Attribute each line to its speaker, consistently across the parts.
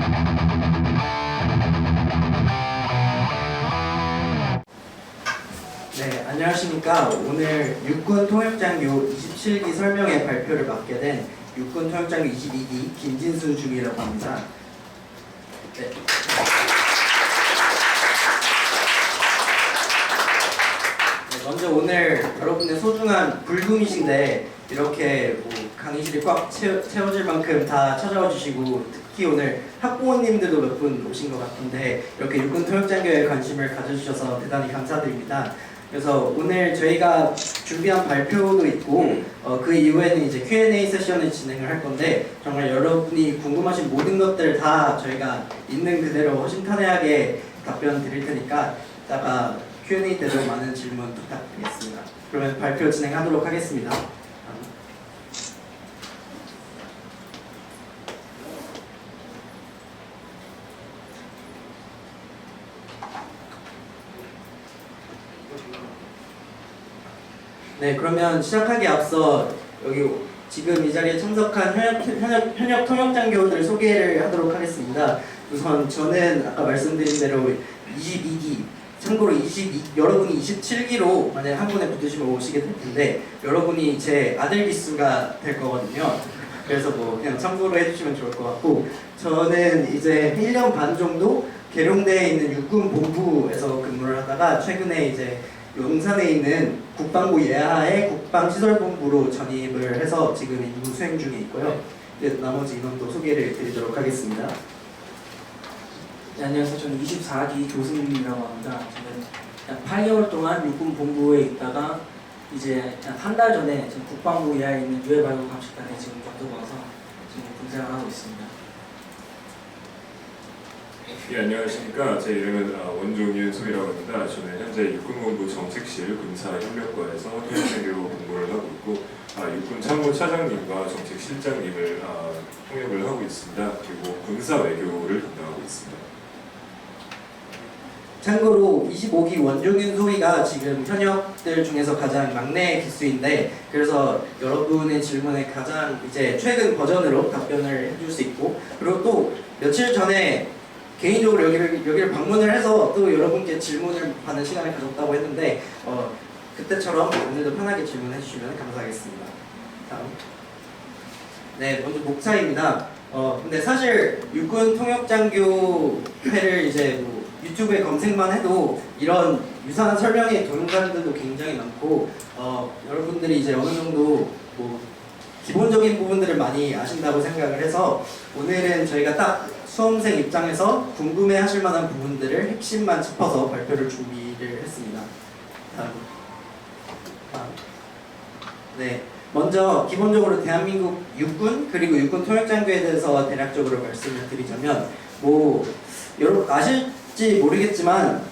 Speaker 1: 네, 안녕하십니까. 오늘 육군 통역장교 27기 설명회 발표를 맡게 된 육군 통역장교 22기 김진수 중위라고 합니다. 네. 먼저 오늘 여러분의 소중한 불금이신데 이렇게 뭐 강의실이 꽉 채워질 만큼 다 찾아와 주시고, 특히 오늘 학부모님들도 몇 분 오신 것 같은데 이렇게 육군 통역장교에 관심을 가져주셔서 대단히 감사드립니다. 그래서 오늘 저희가 준비한 발표도 있고 그 이후에는 이제 Q&A 세션을 진행을 할 건데, 정말 여러분이 궁금하신 모든 것들 다 저희가 있는 그대로 허심탄회하게 답변 드릴 테니까 이따가 Q&A 때도 많은 질문 부탁드리겠습니다. 그러면 발표 진행하도록 하겠습니다. 네, 그러면 시작하기 앞서 여기 지금 이 자리에 참석한 현역 통역장교들 소개를 하도록 하겠습니다. 우선 저는 아까 말씀드린 대로 22기, 참고로 여러분이 27기로 만약에 한 번에 붙으시면 오시게 될 텐데 여러분이 제 아들 기수가 될 거거든요. 그래서 뭐 그냥 참고로 해주시면 좋을 것 같고, 저는 이제 1년 반 정도 계룡대에 있는 육군 본부에서 근무를 하다가 최근에 이제 용산에 있는 국방부 예하의 국방시설본부로 전입을 해서 지금 임무 수행 중에 있고요. 이제 나머지 인원도 소개를 드리도록 하겠습니다.
Speaker 2: 네, 안녕하세요. 저는 24기 조승민이라고 합니다. 저는 8개월 동안 육군 본부에 있다가 이제 한 달 전에 지금 국방부 예하에 있는 유해발굴 감식단에 지금 전도가 와서 지금 군생활을 하고 있습니다.
Speaker 3: 예, 안녕하십니까. 제 이름은 원종윤수이라고 합니다. 저는 현재 육군본부 정책실 군사협력과에서 통역장교 근무를 하고 있고, 육군 참모차장님과 정책실장님을 통역을 하고 있습니다. 그리고 군사외교를 담당하고 있습니다.
Speaker 1: 참고로 25기 원종윤 소위가 지금 현역들 중에서 가장 막내 기수인데, 그래서 여러분의 질문에 가장 이제 최근 버전으로 답변을 해줄 수 있고, 그리고 또 며칠 전에 개인적으로 여기를 방문을 해서 또 여러분께 질문을 받는 시간을 가졌다고 했는데 그때처럼 오늘도 편하게 질문해 주시면 감사하겠습니다. 다음. 네, 먼저 목차입니다. 근데 사실 육군 통역장교회를 이제 뭐 유튜브에 검색만 해도 이런 유사한 설명의 동영상들도 굉장히 많고, 여러분들이 이제 어느 정도 뭐 기본적인 부분들을 많이 아신다고 생각을 해서 오늘은 저희가 딱 수험생 입장에서 궁금해하실 만한 부분들을 핵심만 짚어서 발표를 준비를 했습니다. 다음. 네, 먼저 기본적으로 대한민국 육군 그리고 육군 통역장교에 대해서 대략적으로 말씀을 드리자면, 뭐 여러분 아실지 모르겠지만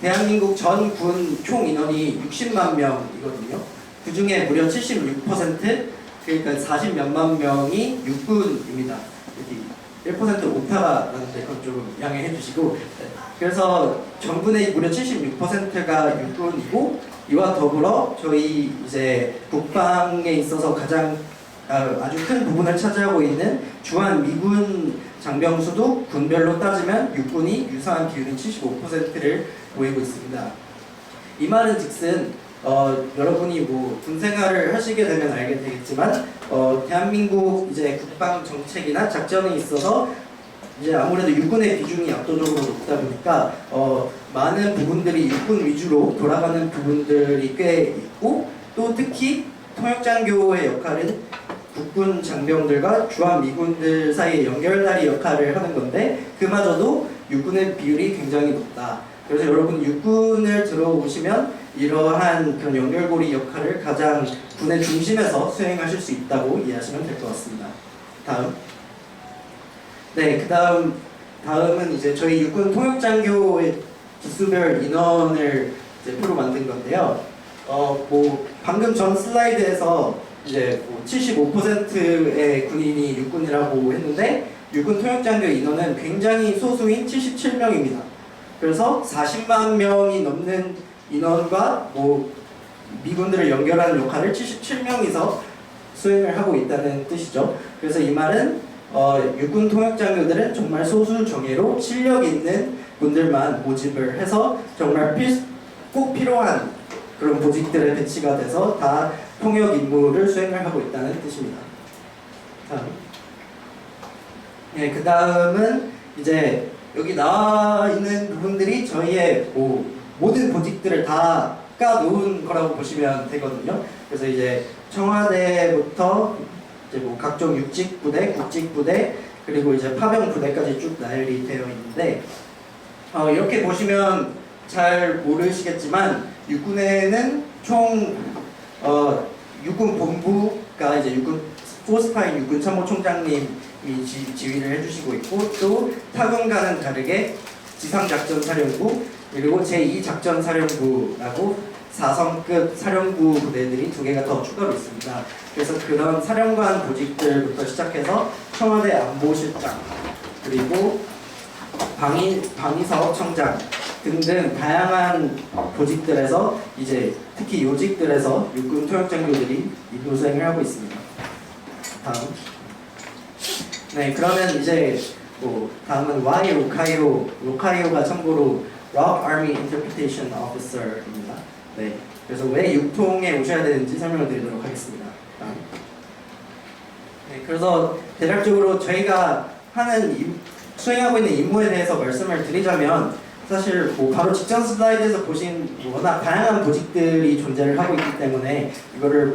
Speaker 1: 대한민국 전 군 총 인원이 60만 명이거든요. 그 중에 무려 76%, 그러니까 40몇만 명이 육군입니다. 여기 1% 오타가 나는데 그건 좀 양해해 주시고, 그래서 전군의 무려 76%가 육군이고, 이와 더불어 저희 이제 국방에 있어서 가장 아주 큰 부분을 차지하고 있는 주한 미군 장병수도 군별로 따지면 육군이 유사한 비율인 75%를 보이고 있습니다. 이 말은 즉슨 여러분이 뭐 군 생활을 하시게 되면 알게 되겠지만 대한민국 이제 국방 정책이나 작전에 있어서 이제 아무래도 육군의 비중이 압도적으로 높다 보니까 많은 부분들이 육군 위주로 돌아가는 부분들이 꽤 있고, 또 특히 통역장교의 역할은 국군 장병들과 주한 미군들 사이의 연결다리 역할을 하는 건데, 그마저도 육군의 비율이 굉장히 높다. 그래서 여러분 육군을 들어오시면 이러한 그런 연결고리 역할을 가장 군의 중심에서 수행하실 수 있다고 이해하시면 될 것 같습니다. 다음. 네, 다음은 이제 저희 육군 통역장교의 기수별 인원을 이제 표로 만든 건데요. 뭐 방금 전 슬라이드에서 이제 뭐 75%의 군인이 육군이라고 했는데, 육군 통역장교 인원은 굉장히 소수인 77명입니다. 그래서 40만 명이 넘는 인원과 뭐 미군들을 연결하는 역할을 77명이서 수행을 하고 있다는 뜻이죠. 그래서 이 말은 육군 통역장교들은 정말 소수 정예로 실력 있는 분들만 모집을 해서 정말 꼭 필요한 그런 보직들에 배치가 돼서 다 통역 임무를 수행을 하고 있다는 뜻입니다. 다음. 네, 그 다음은 이제 여기 나와 있는 부분들이 저희의 모든 보직들을 다 까놓은 거라고 보시면 되거든요. 그래서 이제 청와대부터 이제 각종 육직부대, 국직부대, 그리고 이제 파병부대까지 쭉 나열이 되어 있는데 이렇게 보시면 잘 모르시겠지만 육군에는 총 육군 본부가 이제 육군 포스파인 육군 참모총장님이 지휘를 해주시고 있고 또 타군과는 다르게 지상작전사령부 그리고 제2작전사령부라고 4성급 사령부 부대들이 2개가 더 추가로 있습니다. 그래서 그런 사령관 보직들부터 시작해서 청와대 안보실장 그리고 방위사업청장 등등 다양한 보직들에서 이제 특히 요직들에서 육군 통역장교들이 임무 수행을 하고 있습니다. 다음. 네, 그러면 이제 다음은 Y 로카이오가 참고로 Rock Army Interpretation Officer입니다. 네, 그래서 왜 육통에 오셔야 되는지 설명을 드리도록 하겠습니다. 다음. 네, 그래서 대략적으로 저희가 수행하고 있는 임무에 대해서 말씀을 드리자면 사실 바로 직전 슬라이드에서 보신 워낙 다양한 보직들이 존재를 하고 있기 때문에 이거를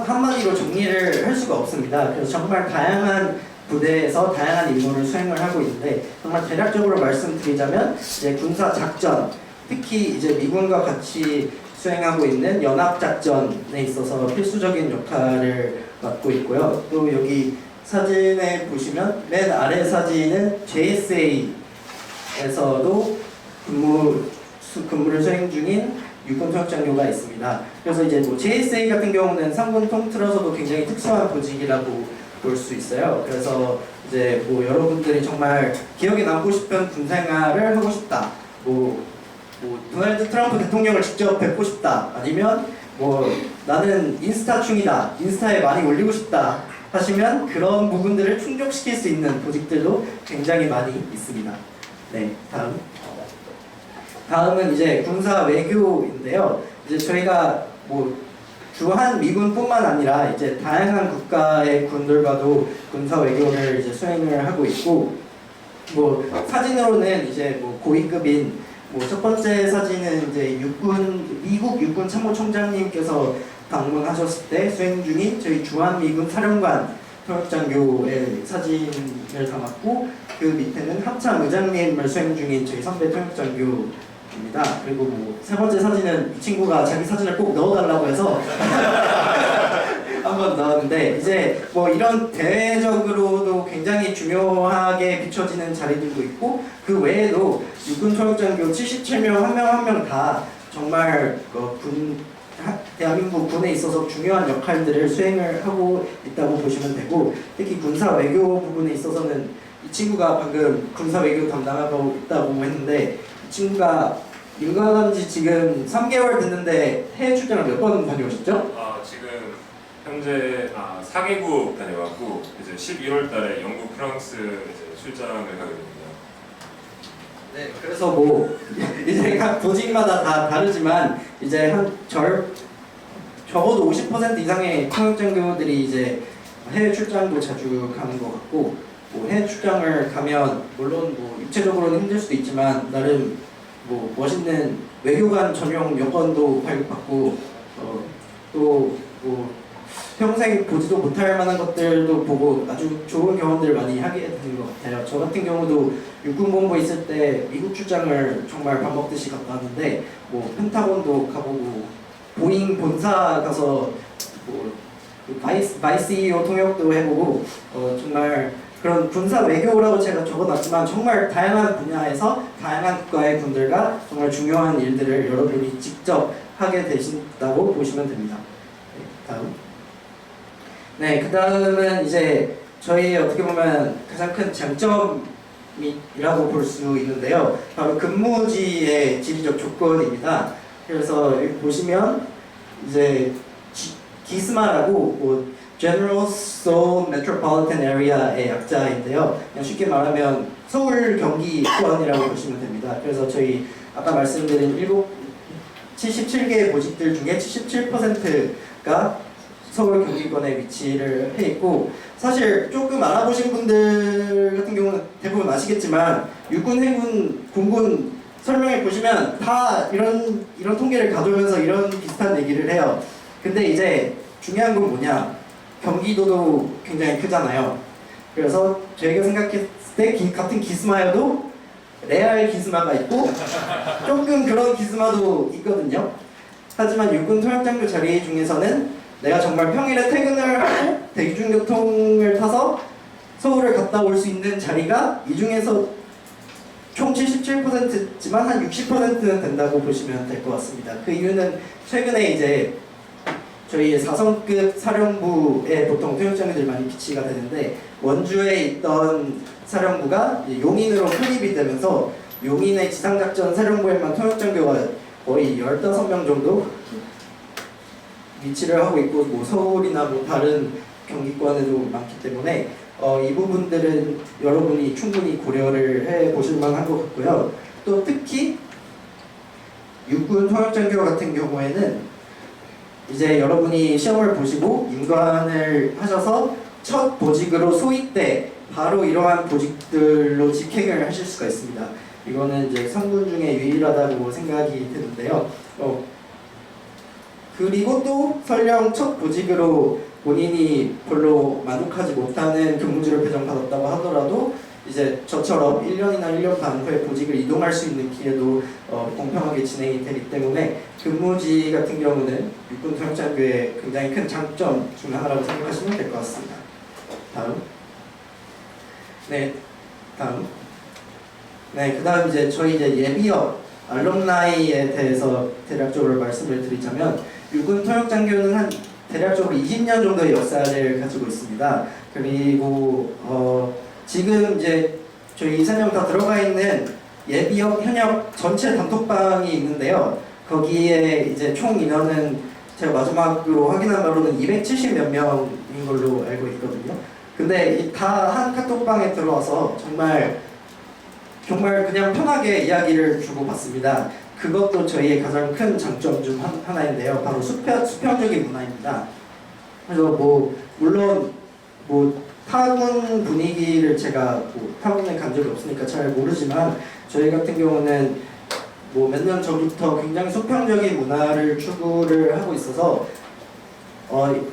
Speaker 1: 한마디로 정리를 할 수가 없습니다. 그래서 정말 다양한 부대에서 다양한 임무를 수행을 하고 있는데 정말 대략적으로 말씀드리자면 이제 군사 작전, 특히 이제 미군과 같이 수행하고 있는 연합 작전에 있어서 필수적인 역할을 맡고 있고요. 또 여기 사진에 보시면 맨 아래 사진은 JSA에서도 근무를 수행 중인 육군 통역장교가 있습니다. 그래서 이제 JSA 같은 경우는 상군 통틀어서도 굉장히 특수한 보직이라고 볼 수 있어요. 그래서 이제 여러분들이 정말 기억에 남고 싶은 군 생활을 하고 싶다. 도널드 트럼프 대통령을 직접 뵙고 싶다. 아니면 나는 인스타충이다. 인스타에 많이 올리고 싶다. 하시면 그런 부분들을 충족시킬 수 있는 보직들도 굉장히 많이 있습니다. 네, 다음은 이제 군사 외교인데요. 이제 저희가 주한 미군뿐만 아니라 이제 다양한 국가의 군들과도 군사 외교를 이제 수행을 하고 있고 사진으로는 이제 고위급인 첫 번째 사진은 이제 미국 육군 참모총장님께서 방문하셨을 때 수행 중인 저희 주한미군 사령관 통역장교의 사진을 담았고 그 밑에는 합참 의장님을 수행 중인 저희 선배 통역장교입니다. 그리고 세 번째 사진은 이 친구가 자기 사진을 꼭 넣어달라고 해서 한번 넣었는데 이제 이런 대외적으로도 굉장히 중요하게 비춰지는 자리들도 있고 그 외에도 육군 통역장교 77명 한 명 한 명 다 정말 대한민국 군에 있어서 중요한 역할들을 수행을 하고 있다고 보시면 되고 특히 군사 외교 부분에 있어서는 이 친구가 방금 군사 외교 담당하고 있다고 했는데 이 친구가 인간한 지 지금 3개월 됐는데 해외 출장을 몇 번 다녀오셨죠?
Speaker 3: 지금 현재 4개국 다녀왔고 이제 11월 달에 영국, 프랑스 이제 출장을 가게 됩니다.
Speaker 1: 네, 그래서 이제 각 보직마다 다 다르지만 이제 적어도 50% 이상의 통역장교들이 이제 해외 출장도 자주 가는 것 같고 해외 출장을 가면 물론 육체적으로는 힘들 수도 있지만 나름 멋있는 외교관 전용 여권도 발급받고 또 평생 보지도 못할 만한 것들도 보고 아주 좋은 경험들을 많이 하게 되는 것 같아요. 저 같은 경우도 육군본부에 있을 때 미국 출장을 정말 밥 먹듯이 갔다 왔는데 펜타곤도 가보고 보잉 본사 가서 바이스 CEO 통역도 해보고 정말 그런 군사 외교라고 제가 적어놨지만 정말 다양한 분야에서 다양한 국가의 군들과 정말 중요한 일들을 여러분이 직접 하게 되신다고 보시면 됩니다. 네, 다음. 네, 그 다음은 이제 저희 어떻게 보면 가장 큰 장점이라고 볼 수 있는데요. 바로 근무지의 지리적 조건입니다. 그래서 여기 보시면 이제 기스마라고 General Seoul Metropolitan Area의 약자인데요. 그냥 쉽게 말하면 서울 경기권이라고 보시면 됩니다. 그래서 저희 아까 말씀드린 77개의 보직들 중에 77%가 서울 경기권에 위치를 해 있고, 사실 조금 알아보신 분들 같은 경우는 대부분 아시겠지만 육군, 해군, 공군 설명해 보시면 다 이런 통계를 가져오면서 이런 비슷한 얘기를 해요. 근데 이제 중요한 건 뭐냐? 경기도도 굉장히 크잖아요. 그래서 저희가 생각했을 때 같은 기스마여도 레알 기스마가 있고 조금 그런 기스마도 있거든요. 하지만 육군 통역장교 자리 중에서는 내가 정말 평일에 퇴근을 하고 대중교통을 타서 서울을 갔다 올 수 있는 자리가 이 중에서 총 77%지만 한 60%는 된다고 보시면 될 것 같습니다. 그 이유는 최근에 이제 저희의 4성급 사령부에 보통 통역장교들이 많이 비치가 되는데, 원주에 있던 사령부가 용인으로 편입이 되면서 용인의 지상작전 사령부에만 통역장교가 거의 15명 정도 위치를 하고 있고, 뭐 서울이나 뭐 다른 경기권에도 많기 때문에 이 부분들은 여러분이 충분히 고려를 해 보실 만한 것 같고요. 또 특히 육군 통역장교 같은 경우에는 이제 여러분이 시험을 보시고 임관을 하셔서 첫 보직으로 소위 때 바로 이러한 보직들로 직행을 하실 수가 있습니다. 이거는 이제 상군 중에 유일하다고 생각이 드는데요. 그리고 또 설령 첫 보직으로 본인이 별로 만족하지 못하는 근무지를 배정받았다고 하더라도 이제 저처럼 1년이나 1년 반 후에 보직을 이동할 수 있는 기회도 공평하게 진행이 되기 때문에 근무지 같은 경우는 육군 통역장교의 굉장히 큰 장점 중 하나라고 생각하시면 될 것 같습니다. 다음. 그 다음 이제 저희 이제 예비역 알럼나이에 대해서 대략적으로 말씀을 드리자면, 육군 통역장교는 한 대략적으로 20년 정도의 역사를 가지고 있습니다. 그리고 지금 이제 저희 3명 다 들어가 있는 예비역 현역 전체 단톡방이 있는데요. 거기에 이제 총 인원은 제가 마지막으로 확인한 바로는 270 몇 명인 걸로 알고 있거든요. 근데 다 한 카톡방에 들어와서 정말 그냥 편하게 이야기를 주고받습니다. 그것도 저희의 가장 큰 장점 중 하나인데요. 바로 수평적인 문화입니다. 그래서 물론 타군 분위기를 제가 타군에 간 적이 없으니까 잘 모르지만, 저희 같은 경우는 몇 년 전부터 굉장히 수평적인 문화를 추구를 하고 있어서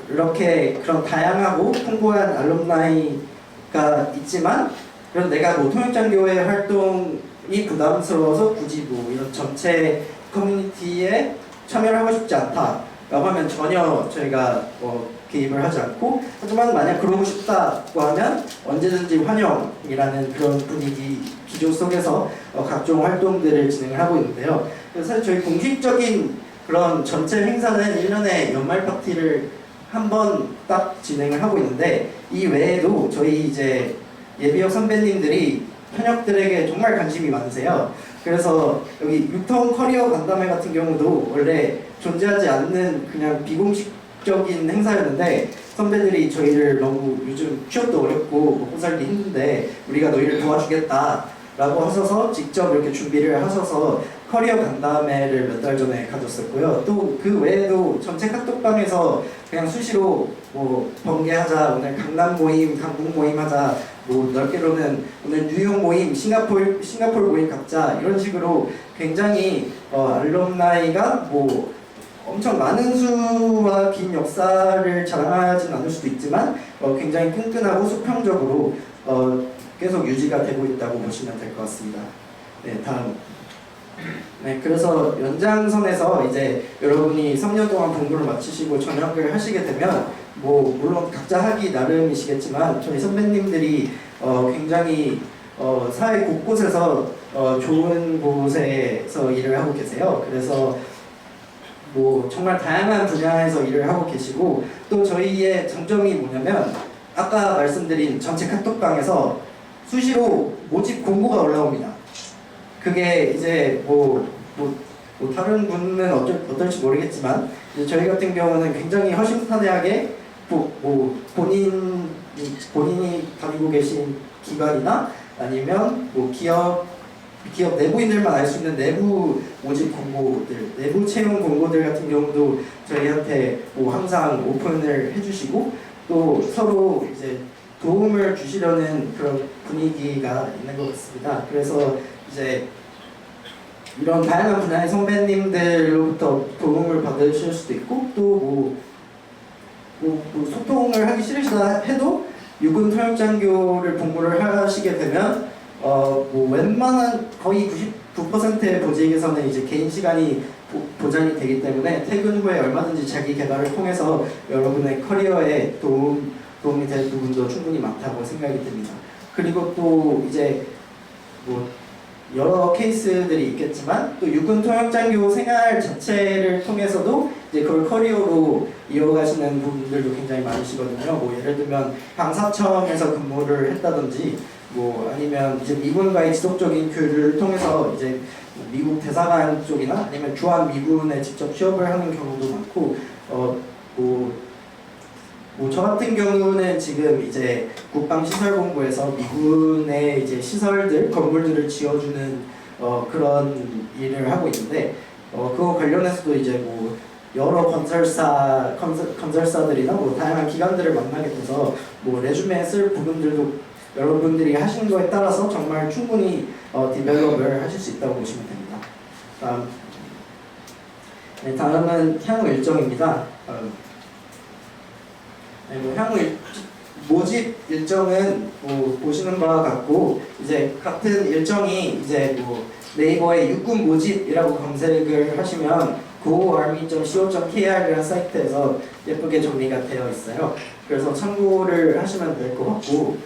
Speaker 1: 이렇게 그런 다양하고 풍부한 알럼나이가 있지만, 그런 내가 통역장교회 활동이 부담스러워서 굳이 이런 전체 커뮤니티에 참여를 하고 싶지 않다라고 하면 전혀 저희가 개입을 하지 않고, 하지만 만약 그러고 싶다고 하면 언제든지 환영이라는 그런 분위기 기조 속에서 각종 활동들을 진행을 하고 있는데요. 그래서 사실 저희 공식적인 그런 전체 행사는 1년에 연말 파티를 한 번 딱 진행을 하고 있는데, 이 외에도 저희 이제 예비역 선배님들이 현역들에게 정말 관심이 많으세요. 그래서 여기 육통 커리어 간담회 같은 경우도 원래 존재하지 않는 그냥 비공식적인 행사였는데, 선배들이 저희를 너무 요즘 취업도 어렵고 먹고 살기 힘든데 우리가 너희를 도와주겠다라고 하셔서 직접 이렇게 준비를 하셔서 커리어 간담회를 몇 달 전에 가졌었고요. 또 그 외에도 전체 카톡방에서 그냥 수시로 번개하자, 오늘 강남 모임, 강북 모임 하자, 넓게로는 오늘 뉴욕 모임, 싱가폴 모임 갖자, 이런 식으로 굉장히 알럼나이가 엄청 많은 수와 긴 역사를 자랑하진 않을 수도 있지만 굉장히 끈끈하고 수평적으로 계속 유지가 되고 있다고 보시면 될 것 같습니다. 네, 다음. 네, 그래서 연장선에서 이제 여러분이 3년 동안 공부를 마치시고 전역을 하시게 되면 물론 각자 하기 나름이시겠지만, 저희 선배님들이 굉장히 사회 곳곳에서 좋은 곳에서 일을 하고 계세요. 그래서 정말 다양한 분야에서 일을 하고 계시고, 또 저희의 장점이 뭐냐면 아까 말씀드린 전체 카톡방에서 수시로 모집 공고가 올라옵니다. 그게 이제 다른 분은 어떨지 모르겠지만, 이제 저희 같은 경우는 굉장히 허심탄회하게 뭐 본인이 다니고 계신 기관이나 아니면 뭐 기업 내부인들만 알 수 있는 내부 모집 공고들, 내부 채용 공고들 같은 경우도 저희한테 뭐 항상 오픈을 해주시고 또 서로 이제 도움을 주시려는 그런 분위기가 있는 것 같습니다. 그래서 이제 이런 다양한 분야의 선배님들로부터 도움을 받으실 수도 있고 또 뭐 소통을 하기 싫으시다 해도 육군 토역장교를 복무를 하시게 되면 뭐 웬만한 거의 99%의 보직에서는 이제 개인 시간이 보장이 되기 때문에 퇴근 후에 얼마든지 자기 개발을 통해서 여러분의 커리어에 도움이 될 부분도 충분히 많다고 생각이 듭니다. 그리고 또 이제 뭐 여러 케이스들이 있겠지만 또 육군 통역장교 생활 자체를 통해서도 이제 그걸 커리어로 이어가시는 분들도 굉장히 많으시거든요. 뭐 예를 들면 방사청에서 근무를 했다든지 뭐 아니면 이제 미군과의 지속적인 교류를 통해서 이제 미국 대사관 쪽이나 아니면 주한 미군에 직접 취업을 하는 경우도 많고 뭐 저 같은 경우는 지금 이제 국방시설본부에서 미군의 이제 시설들, 건물들을 지어주는 그런 일을 하고 있는데 그거 관련해서도 이제 뭐 여러 건설사들이나 뭐 다양한 기관들을 만나게 돼서 뭐 레주메에 쓸 부분들도 여러분들이 하시는 거에 따라서 정말 충분히 디벨롭을 하실 수 있다고 보시면 됩니다. 다음은 향후 일정입니다. 뭐 향후 모집 일정은 뭐 보시는 바와 같고 이제 같은 일정이 이제 뭐 네이버에 육군 모집이라고 검색을 하시면 goarmy.co.kr이라는 사이트에서 예쁘게 정리가 되어 있어요. 그래서 참고를 하시면 될 것 같고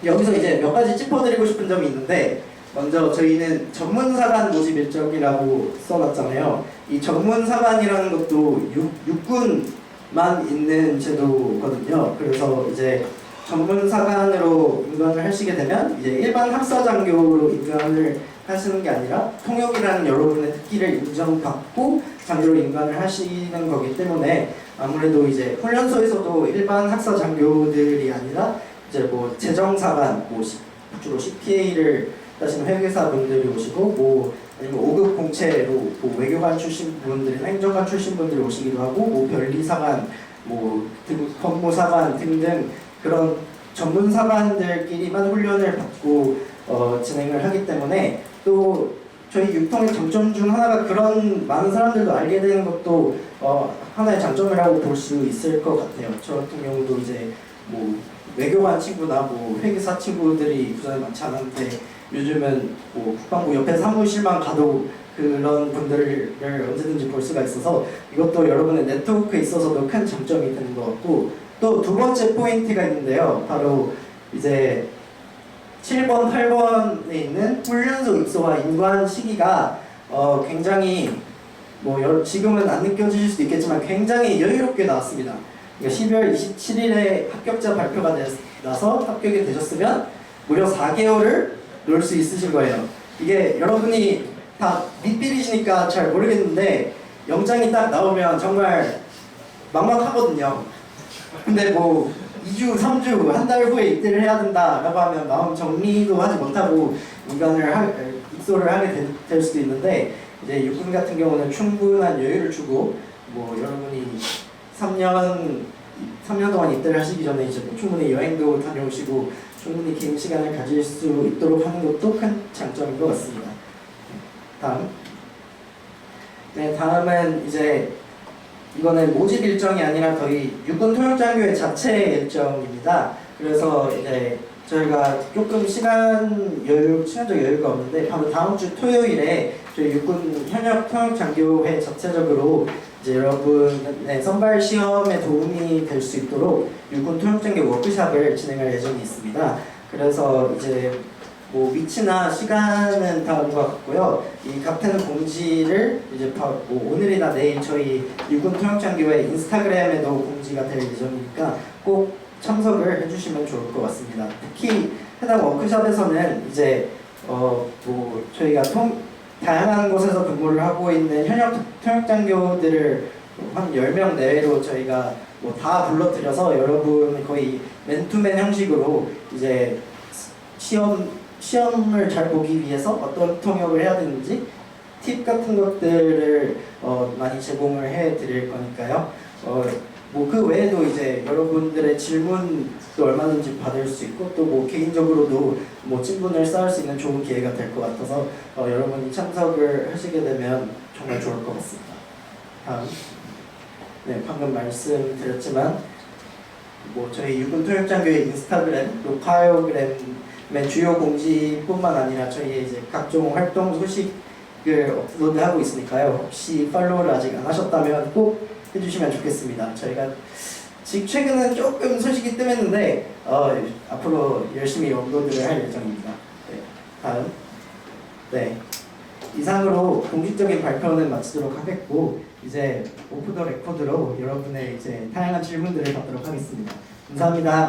Speaker 1: 여기서 이제 몇 가지 짚어드리고 싶은 점이 있는데 먼저 저희는 전문사관 모집 일정이라고 써놨잖아요. 이 전문사관이라는 것도 육군만 있는 제도거든요. 그래서 이제 전문사관으로 임관을 하시게 되면 이제 일반 학사장교로 임관을 하시는 게 아니라 통역이라는 여러분의 특기를 인정받고 장교로 임관을 하시는 거기 때문에 아무래도 이제 훈련소에서도 일반 학사장교들이 아니라 이제 뭐 재정사관, 뭐 주로 CPA를 따시는 회계사분들이 오시고 뭐 아니면 5급 공채로 뭐 외교관 출신 분들이나 행정관 출신 분들이 오시기도 하고 뭐 변리사관, 뭐 법무사관 등등 그런 전문사관들끼리만 훈련을 받고 진행을 하기 때문에 또 저희 육통의 장점 중 하나가 그런 많은 사람들도 알게 되는 것도 하나의 장점이라고 볼 수 있을 것 같아요. 저 같은 경우도 이제 뭐 외교관 친구나 뭐 회계사 친구들이 그전에 많지 않았는데 요즘은 뭐 국방부 옆에 사무실만 가도 그런 분들을 언제든지 볼 수가 있어서 이것도 여러분의 네트워크에 있어서도 큰 장점이 되는 것 같고 또 두 번째 포인트가 있는데요. 바로 이제 7번, 8번에 있는 훈련소 입소와 임관 시기가 굉장히 뭐 지금은 안 느껴지실 수도 있겠지만 굉장히 여유롭게 나왔습니다. 그러니까 12월 27일에 합격자 발표가 나서 합격이 되셨으면 무려 4개월을 놀 수 있으신 거예요. 이게 여러분이 다 밑빌이시니까 잘 모르겠는데 영장이 딱 나오면 정말 막막하거든요. 근데 뭐 2주, 3주, 한 달 후에 입대를 해야 된다라고 하면 마음 정리도 하지 못하고 입소를 하게 될 수도 있는데 이제 육군 같은 경우는 충분한 여유를 주고 뭐 여러분이 3년 동안 입대를 하시기 전에 이제 뭐 충분히 여행도 다녀오시고 충분히 긴 시간을 가질 수 있도록 하는 것도 큰 장점인 것 같습니다. 다음은 이제 이거는 모집 일정이 아니라 저희 육군 통역장교회 자체 일정입니다. 그래서 이제 저희가 조금 시간적 여유가 없는데 바로 다음 주 토요일에 저희 육군 현역 통역장교회 자체적으로 이제 여러분의 선발 시험에 도움이 될 수 있도록 육군 통역장교 워크숍을 진행할 예정이 있습니다. 그래서 이제 뭐 위치나 시간은 다음과 같고요. 이 같은 공지를 이제 뭐 오늘이나 내일 저희 육군 통역장교회 인스타그램에도 공지가 될 예정이니까 꼭 참석을 해주시면 좋을 것 같습니다. 특히 해당 워크숍에서는 이제 뭐 저희가 다양한 곳에서 근무를 하고 있는 현역 통역장교들을 한 10명 내외로 저희가 뭐 다 불러드려서 여러분 거의 맨투맨 형식으로 이제 시험을 잘 보기 위해서 어떤 통역을 해야 되는지 팁 같은 것들을 많이 제공을 해 드릴 거니까요. 뭐 그 외에도 이제 여러분들의 질문도 얼마든지 받을 수 있고 또 뭐 개인적으로도 뭐 친분을 쌓을 수 있는 좋은 기회가 될 것 같아서 여러분이 참석을 하시게 되면 정말 좋을 것 같습니다. 다음. 네, 방금 말씀드렸지만 뭐 저희 육군 토역장교회 인스타그램, 로카이오그램의 주요 공지뿐만 아니라 저희의 이제 각종 활동 소식을 업로드하고 있으니까요. 혹시 팔로우를 아직 안 하셨다면 꼭 해주시면 좋겠습니다. 저희가 지금 최근은 조금 소식이 뜸했는데 앞으로 열심히 업로드를 할 예정입니다. 네, 다음. 네. 이상으로 공식적인 발표는 마치도록 하겠고 이제 오프 더 레코드로 여러분의 이제 다양한 질문들을 받도록 하겠습니다. 감사합니다.